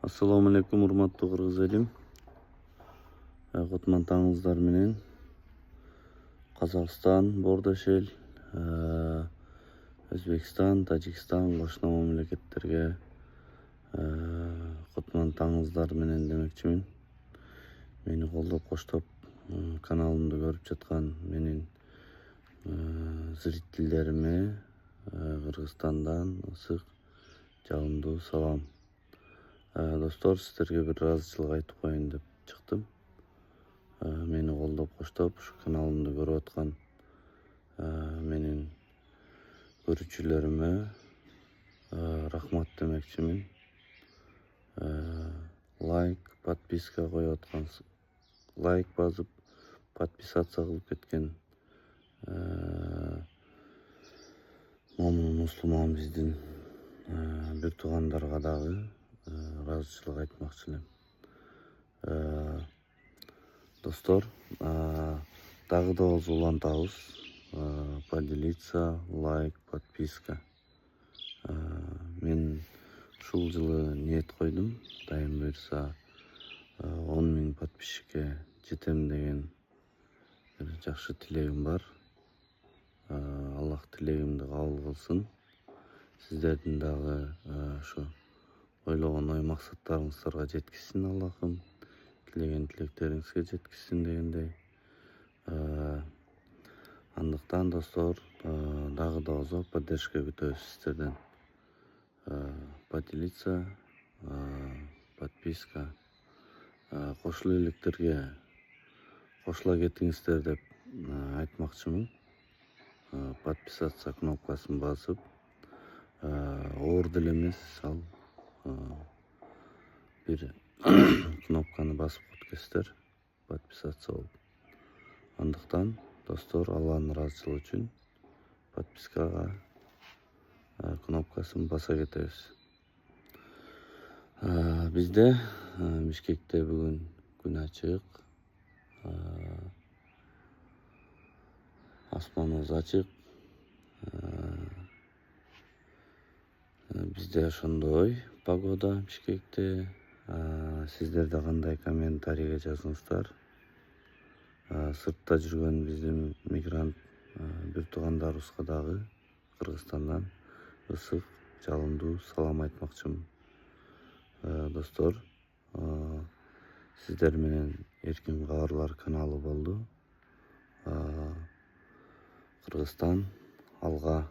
Assalamu alaikum, урматтуу кыргыз элим. Кутман таңыңыздар менен. Казакстан, Бордошел, Өзбекстан, Тажикстан, кошуна мамлекеттерге кутман таңыңыздар менен демекчимин. Мени колдоп коштоп каналымды көрүп жаткан менин зрительдериме Кыргызстандан ысык жалындуу салам. Достор, сіздерге бір разычылык айтып коеюн деп чыктым. Мени колдоп коштоп ушу каналымды көрүп аткан менин көрүүчүлөрүмө рахмат демекчимин. Лайк, подписка коюп аткан, лайк басып, подписаться кылып кеткен момун мусулман биздин бир туугандарга дагы разычылык айтмакчы элем. Достор, дагы да болсо улантабыз, поделиться, лайк, подписка. Мен ушул жылы ниет койдум, Кудайым буйрса 10 000 подписчикке жетем деген бир жакшы тилегим бар. Аллах тилегимди кабыл кылсын. Сиздердин дагы ушу ойлогон ой максаттарыңыздарга жеткизсин Аллахым. Тилеген тилектериңизге жеткизсин дегендей. Андыктан достор, дагы да болсо поддержка күтөбүз сиздерден. Поделиться, подписка, кошула электерге кошула кетиңиздер деп айтмакчымын. Подписаться кнопкасын басып, оор деле эмес, ал бир кнопканы басып кеткесиздер, подписаться болуп. Андыктан достор, Алланын ыраазычылыгы үчүн подпискага кнопкасын баса кетебиз. Бизде Бишкекте бүгүн күн ачык, асманыбыз ачык. Бизде ошондой погода Бишкекте. Сиздер да кандай комментарийге жазыңыздар. Сыртта жүргөн биздин мигрант бир туугандарыбызга дагы Кыргызстандан ысык жалындуу салам айтмакчымын. Достор, сиздер менен Эркин Кабарлар каналы болду. Кыргызстан алга.